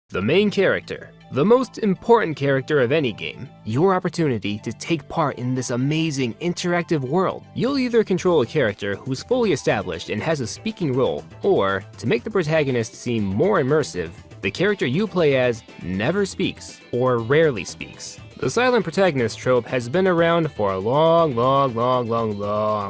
The main character, the most important character of any game, your opportunity to take part in this amazing interactive world. You'll either control a character who's fully established and has a speaking role, or, to make the protagonist seem more immersive, the character you play as never speaks, or rarely speaks. The silent protagonist trope has been around for a long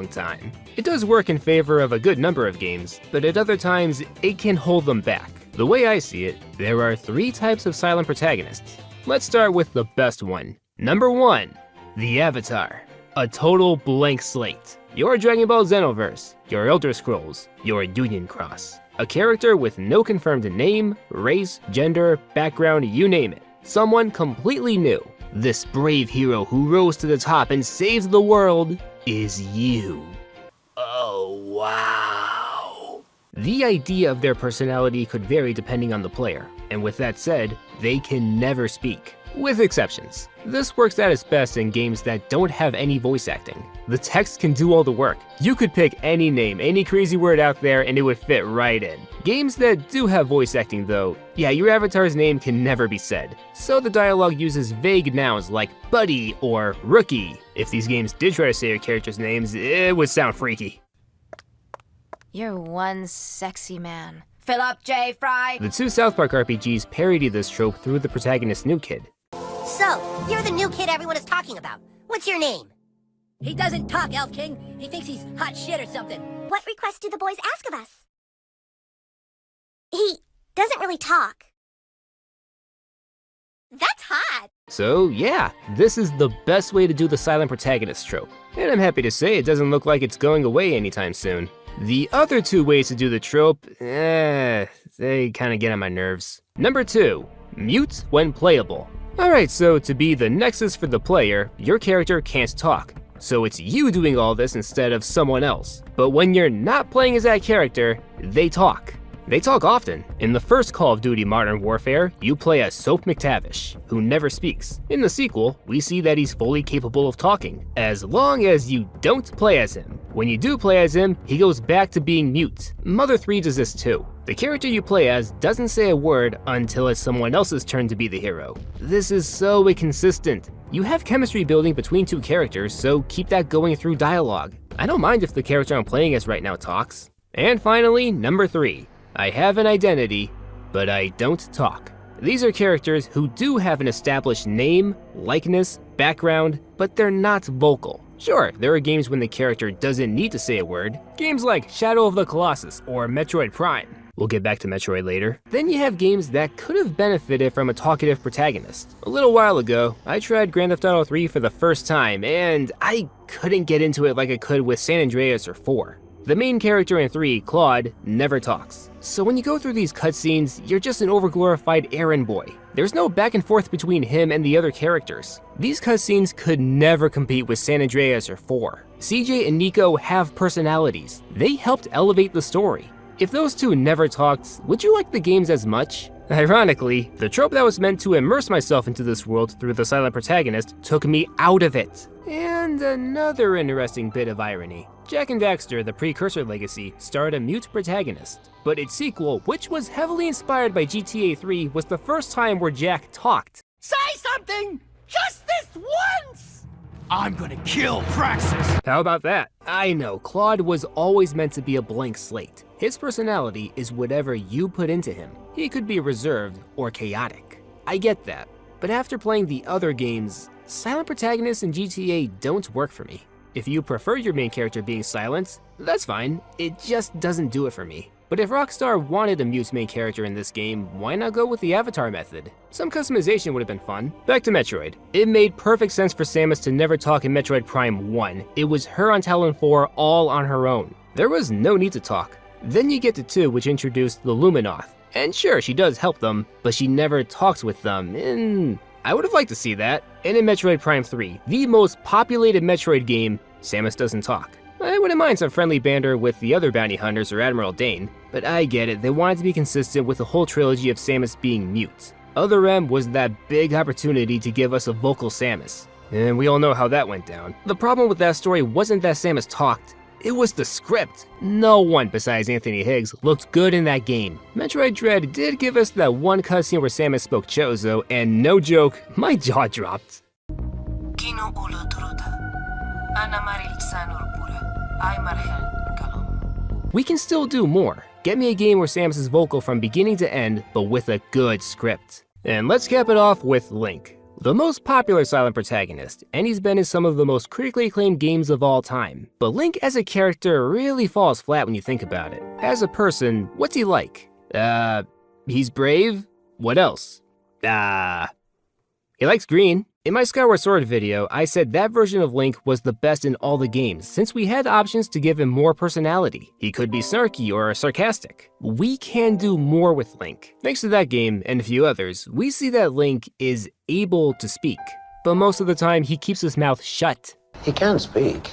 time. It does work in favor of a good number of games, but at other times, it can hold them back. The way I see it, there are 3 types of silent protagonists. Let's start with the best one. Number 1, the Avatar. A total blank slate. Your Dragon Ball Xenoverse, your Elder Scrolls, your Union Cross. A character with no confirmed name, race, gender, background, you name it. Someone completely new. This brave hero who rose to the top and saves the world is you. Oh, wow. The idea of their personality could vary depending on the player, and with that said, they can never speak. With exceptions. This works at its best in games that don't have any voice acting. The text can do all the work. You could pick any name, any crazy word out there, and it would fit right in. Games that do have voice acting though, yeah, your avatar's name can never be said. So the dialogue uses vague nouns like buddy or rookie. If these games did try to say your character's names, it would sound freaky. You're one sexy man. Fill up, J. Fry! The 2 South Park RPGs parody this trope through the protagonist's new kid. So, you're the new kid everyone is talking about. What's your name? He doesn't talk, Elf King. He thinks he's hot shit or something. What request do the boys ask of us? He doesn't really talk. That's hot! So yeah, this is the best way to do the silent protagonist trope. And I'm happy to say it doesn't look like it's going away anytime soon. The other 2 ways to do the trope, they kinda get on my nerves. Number 2, mute when playable. Alright, so to be the nexus for the player, your character can't talk. So it's you doing all this instead of someone else. But when you're not playing as that character, they talk. They talk often. In the first Call of Duty Modern Warfare, you play as Soap McTavish, who never speaks. In the sequel, we see that he's fully capable of talking, as long as you don't play as him. When you do play as him, he goes back to being mute. Mother 3 does this too. The character you play as doesn't say a word until it's someone else's turn to be the hero. This is so inconsistent. You have chemistry building between 2 characters, so keep that going through dialogue. I don't mind if the character I'm playing as right now talks. And finally, number 3. I have an identity, but I don't talk. These are characters who do have an established name, likeness, background, but they're not vocal. Sure, there are games when the character doesn't need to say a word. Games like Shadow of the Colossus or Metroid Prime. We'll get back to Metroid later. Then you have games that could have benefited from a talkative protagonist. A little while ago, I tried Grand Theft Auto 3 for the first time, and I couldn't get into it like I could with San Andreas or 4. The main character in 3, Claude, never talks. So when you go through these cutscenes, you're just an overglorified errand boy. There's no back and forth between him and the other characters. These cutscenes could never compete with San Andreas or 4. CJ and Nico have personalities. They helped elevate the story. If those 2 never talked, would you like the games as much? Ironically, the trope that was meant to immerse myself into this world through the silent protagonist took me out of it. And another interesting bit of irony. Jak and Daxter, the precursor legacy, starred a mute protagonist. But its sequel, which was heavily inspired by GTA 3, was the first time where Jak talked. Say something! Just this once! I'm gonna kill Praxis! How about that? I know, Claude was always meant to be a blank slate. His personality is whatever you put into him. He could be reserved or chaotic. I get that. But after playing the other games, silent protagonists in GTA don't work for me. If you prefer your main character being silent, that's fine. It just doesn't do it for me. But if Rockstar wanted a mute main character in this game, why not go with the avatar method? Some customization would have been fun. Back to Metroid. It made perfect sense for Samus to never talk in Metroid Prime 1. It was her on Talon 4 all on her own. There was no need to talk. Then you get to 2, which introduced the Luminoth. And sure, she does help them, but she never talks with them, and I would have liked to see that. And in Metroid Prime 3, the most populated Metroid game, Samus doesn't talk. I wouldn't mind some friendly banter with the other bounty hunters or Admiral Dane, but I get it, they wanted to be consistent with the whole trilogy of Samus being mute. Other M was that big opportunity to give us a vocal Samus, and we all know how that went down. The problem with that story wasn't that Samus talked, It was the script. No one besides Anthony Higgs looked good in that game. Metroid Dread did give us that one cutscene where Samus spoke Chozo, and no joke, my jaw dropped. We can still do more. Get me a game where Samus is vocal from beginning to end, but with a good script. And let's cap it off with Link, the most popular silent protagonist, and he's been in some of the most critically acclaimed games of all time. But Link as a character really falls flat when you think about it. As a person, what's he like? He's brave? What else? He likes green. In my Skyward Sword video, I said that version of Link was the best in all the games, since we had options to give him more personality. He could be snarky or sarcastic. We can do more with Link. Thanks to that game and a few others, we see that Link is able to speak, but most of the time he keeps his mouth shut. He can speak.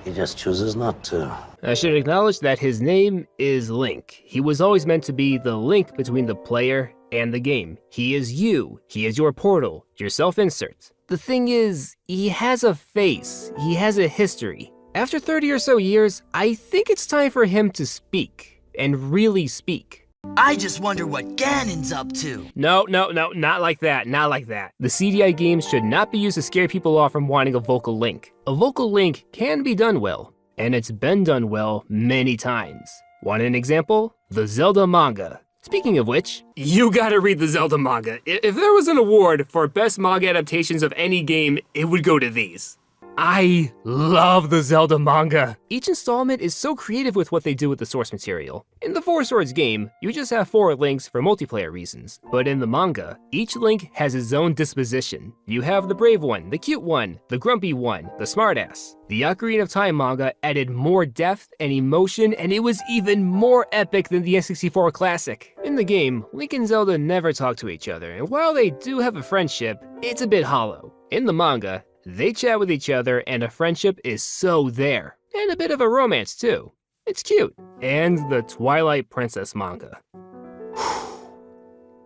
He just chooses not to. I should acknowledge that his name is Link. He was always meant to be the link between the player and the game. He is you. He is your portal, your self-insert. The thing is, he has a face. He has a history. After 30 or so years, I think it's time for him to speak, and really speak. I just wonder what Ganon's up to. No, not like that, not like that. The CDI games should not be used to scare people off from wanting a vocal Link. A vocal Link can be done well, and it's been done well many times. Want an example? The Zelda Manga. Speaking of which, you gotta read the Zelda Manga. If there was an award for best manga adaptations of any game, it would go to these. I love the Zelda Manga. Each installment is so creative with what they do with the source material. In the Four Swords game, you just have 4 Links for multiplayer reasons. But in the manga, each Link has his own disposition. You have the brave one, the cute one, the grumpy one, the smartass. The Ocarina of Time manga added more depth and emotion, and it was even more epic than the N64 classic. In the game, Link and Zelda never talk to each other, and while they do have a friendship, it's a bit hollow. In the manga, they chat with each other and a friendship is so there. And a bit of a romance too. It's cute. And the Twilight Princess manga.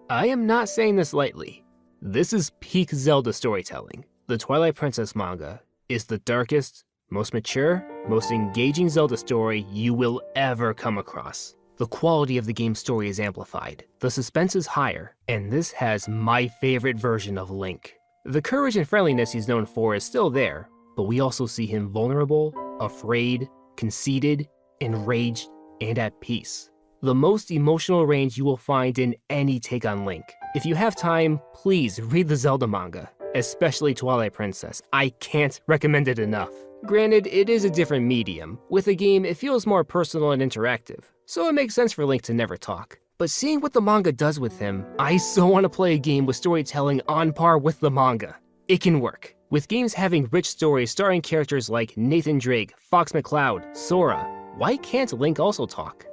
I am not saying this lightly. This is peak Zelda storytelling. The Twilight Princess manga is the darkest, most mature, most engaging Zelda story you will ever come across. The quality of the game's story is amplified, the suspense is higher, and this has my favorite version of Link. The courage and friendliness he's known for is still there, but we also see him vulnerable, afraid, conceited, enraged, and at peace. The most emotional range you will find in any take on Link. If you have time, please read the Zelda manga, especially Twilight Princess. I can't recommend it enough. Granted, it is a different medium. With a game, it feels more personal and interactive, so it makes sense for Link to never talk. But seeing what the manga does with him, I so want to play a game with storytelling on par with the manga. It can work. With games having rich stories starring characters like Nathan Drake, Fox McCloud, Sora, why can't Link also talk?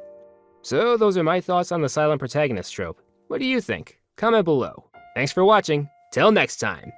So those are my thoughts on the silent protagonist trope. What do you think? Comment below. Thanks for watching. Till next time.